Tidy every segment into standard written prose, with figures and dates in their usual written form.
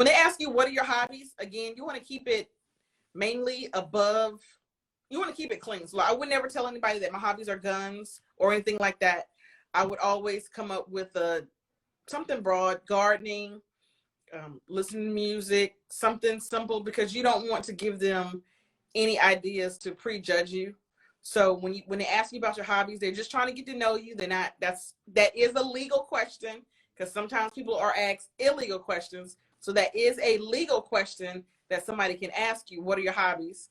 When they ask you, what are your hobbies? Again, you want to keep it mainly above, you want to keep it clean. So I would never tell anybody that my hobbies are guns or anything like that. I would always come up with something broad, gardening, listening to music, something simple, because you don't want to give them any ideas to prejudge you. So when they ask you about your hobbies, they're just trying to get to know you. They're not, that is a legal question, because sometimes people are asked illegal questions. So that is a legal question that somebody can ask you. What are your hobbies?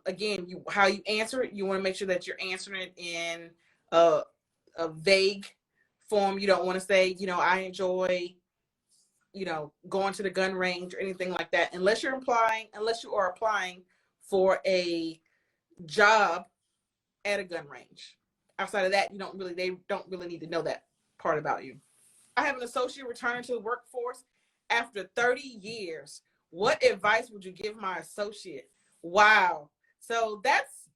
Again, how you answer it, you want to make sure that you're answering it in a vague form. You don't want to say, I enjoy, going to the gun range or anything like that, unless you are applying for a job at a gun range. Outside of that, they don't really need to know that part about you. I have an associate returning to the workforce after 30 years. What advice would you give my associate? Wow. So that's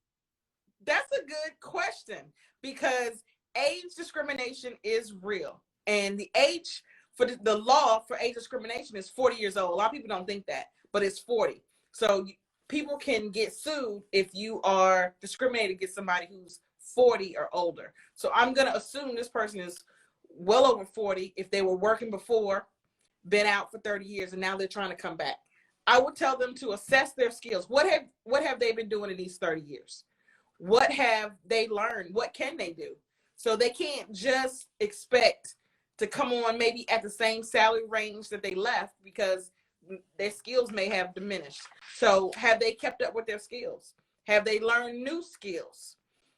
a good question, because age discrimination is real. And the age for the law for age discrimination is 40 years old. A lot of people don't think that, but it's 40. So people can get sued if you are discriminated against somebody who's 40 or older. So I'm going to assume this person is well over 40 if they were working before, been out for 30 years, and now they're trying to come back. I would tell them to assess their skills. What have they been doing in these 30 years? What have they learned? What can they do? So they can't just expect to come on maybe at the same salary range that they left, because their skills may have diminished. So have they kept up with their skills? Have they learned new skills?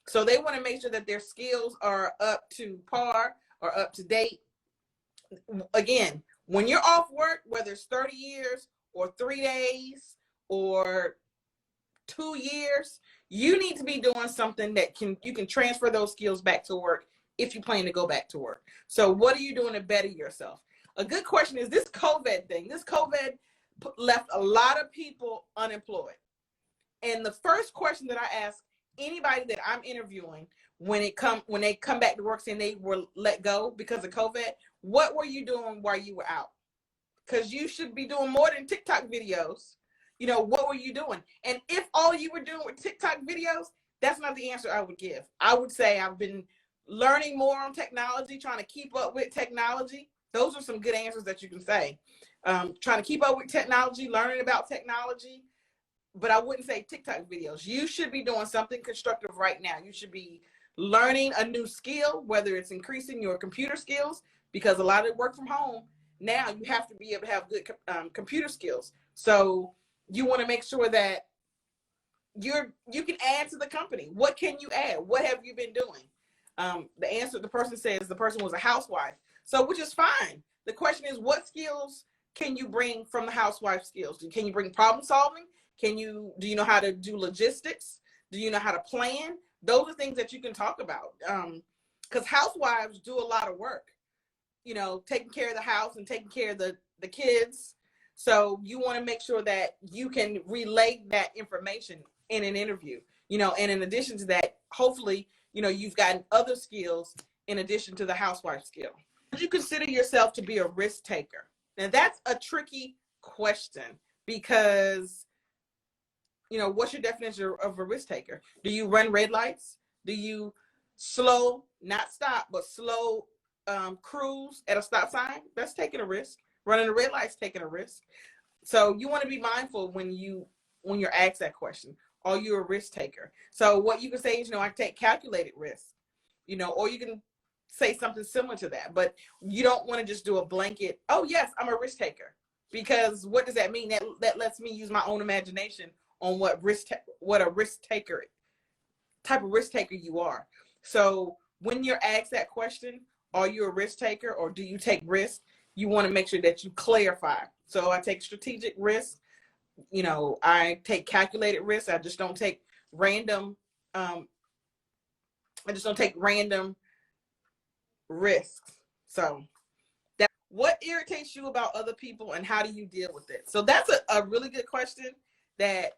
So they want to make sure that their skills are up to par or up to date. Again, when you're off work, whether it's 30 years or 3 days or 2 years, you need to be doing something that you can transfer those skills back to work if you plan to go back to work. So what are you doing to better yourself? A good question is this COVID thing. This COVID left a lot of people unemployed. And the first question that I ask anybody that I'm interviewing when they come back to work saying they were let go because of COVID, what were you doing while you were out? Because you should be doing more than TikTok videos. What were you doing? And if all you were doing were TikTok videos, that's not the answer I would give. I would say I've been learning more on technology, trying to keep up with technology. Those are some good answers that you can say. Trying to keep up with technology, learning about technology, but I wouldn't say TikTok videos. You should be doing something constructive right now. You should be learning a new skill, whether it's increasing your computer skills, because a lot of work from home, now you have to be able to have good computer skills. So you want to make sure that you can add to the company. What can you add? What have you been doing? The answer, the person says the person was a housewife. So, which is fine. The question is, what skills can you bring from the housewife skills? Can you bring problem solving? Do you know how to do logistics? Do you know how to plan? Those are things that you can talk about. Because housewives do a lot of work, taking care of the house and taking care of the kids. So you want to make sure that you can relay that information in an interview, and in addition to that, hopefully, you've gotten other skills in addition to the housewife skill. Would you consider yourself to be a risk taker? Now that's a tricky question, because, what's your definition of a risk taker? Do you run red lights? Do you slow, not stop, but slow cruise at a stop sign? That's taking a risk. Running a red light's taking a risk. So you want to be mindful when you're asked that question. Are you a risk taker? So what you can say is, I take calculated risk, or you can say something similar to that, but you don't want to just do a blanket, oh yes, I'm a risk taker, because what does that mean? That lets me use my own imagination on what a risk taker, type of risk taker you are. So when you're asked that question, are you a risk taker or do you take risks? You want to make sure that you clarify. So I take strategic risks. I take calculated risks. I just don't take random. Risks. So what irritates you about other people and how do you deal with it? So that's a really good question that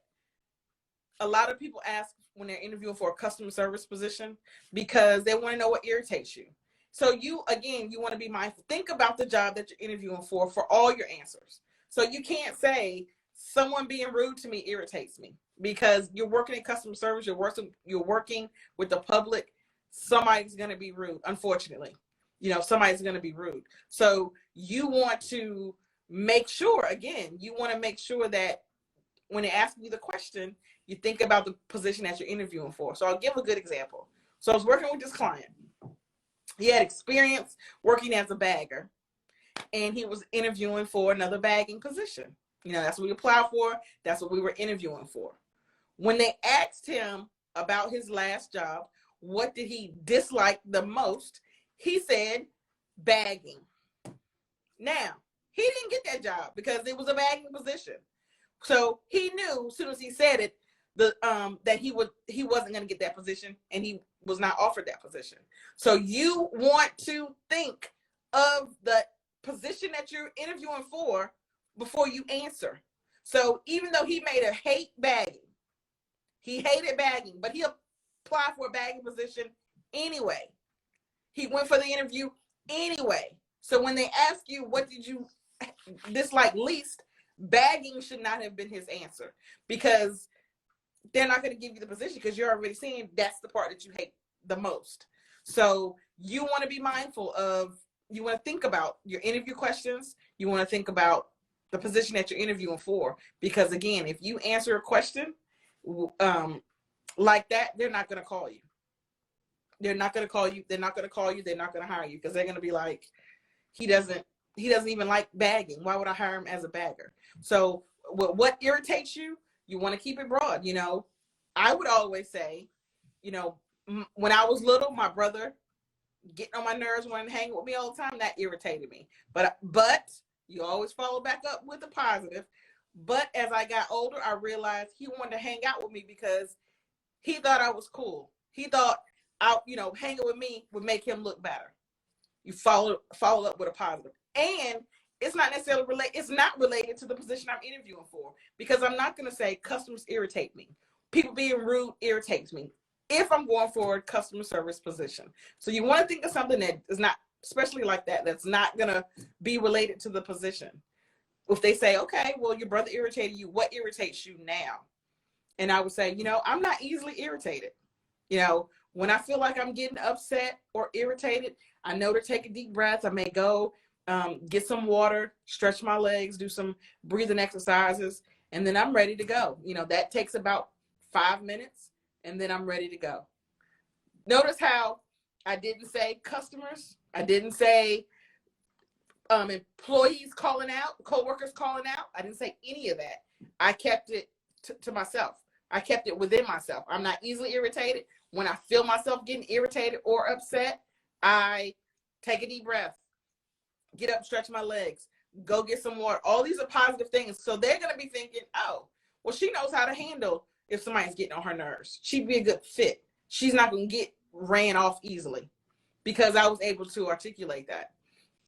a lot of people ask when they're interviewing for a customer service position, because they want to know what irritates you. So you want to be mindful. Think about the job that you're interviewing for all your answers. So you can't say someone being rude to me irritates me, because you're working in customer service, you're working with the public. Somebody's going to be rude, unfortunately. Somebody's going to be rude. So you want to make sure, again, that when they ask you the question, you think about the position that you're interviewing for. So I'll give a good example. So I was working with this client. He had experience working as a bagger, and he was interviewing for another bagging position. That's what we applied for. That's what we were interviewing for. When they asked him about his last job, what did he dislike the most? He said bagging. Now, he didn't get that job because it was a bagging position. So he knew as soon as he said it, that he wasn't going to get that position, and he was not offered that position. So you want to think of the position that you're interviewing for before you answer. So even though he made a hate bagging, he hated bagging, but he applied for a bagging position anyway. He went for the interview anyway. So when they ask you, what did you dislike least, bagging should not have been his answer, because they're not going to give you the position because you're already seeing that's the part that you hate the most. So you want to be mindful of, you want to think about your interview questions. You want to think about the position that you're interviewing for, because again, if you answer a question like that, they're not going to call you. They're not going to call you. They're not going to call you. They're not going to hire you, because they're going to be like, he doesn't even like bagging. Why would I hire him as a bagger? So what irritates you, you want to keep it broad. I would always say, when I was little, my brother getting on my nerves, wanting to hang with me all the time, that irritated me. But you always follow back up with the positive. But as I got older, I realized he wanted to hang out with me because he thought I was cool. He thought hanging with me would make him look better. You follow up with a positive. And it's not necessarily related to the position I'm interviewing for, because I'm not going to say customers irritate me. People being rude irritates me if I'm going for a customer service position. So you want to think of something that is not, especially like that, that's not going to be related to the position. If they say, okay, well, your brother irritated you, what irritates you now? And I would say, I'm not easily irritated. When I feel like I'm getting upset or irritated, I know to take a deep breath. I may go get some water, stretch my legs, do some breathing exercises, and then I'm ready to go. That takes about 5 minutes, and then I'm ready to go. Notice how I didn't say customers. I didn't say employees calling out, coworkers calling out. I didn't say any of that. I kept it to myself. I kept it within myself. I'm not easily irritated. When I feel myself getting irritated or upset, I take a deep breath, get up, stretch my legs, go get some water. All these are positive things. So they're going to be thinking, oh, well, she knows how to handle if somebody's getting on her nerves. She'd be a good fit. She's not going to get ran off easily, because I was able to articulate that.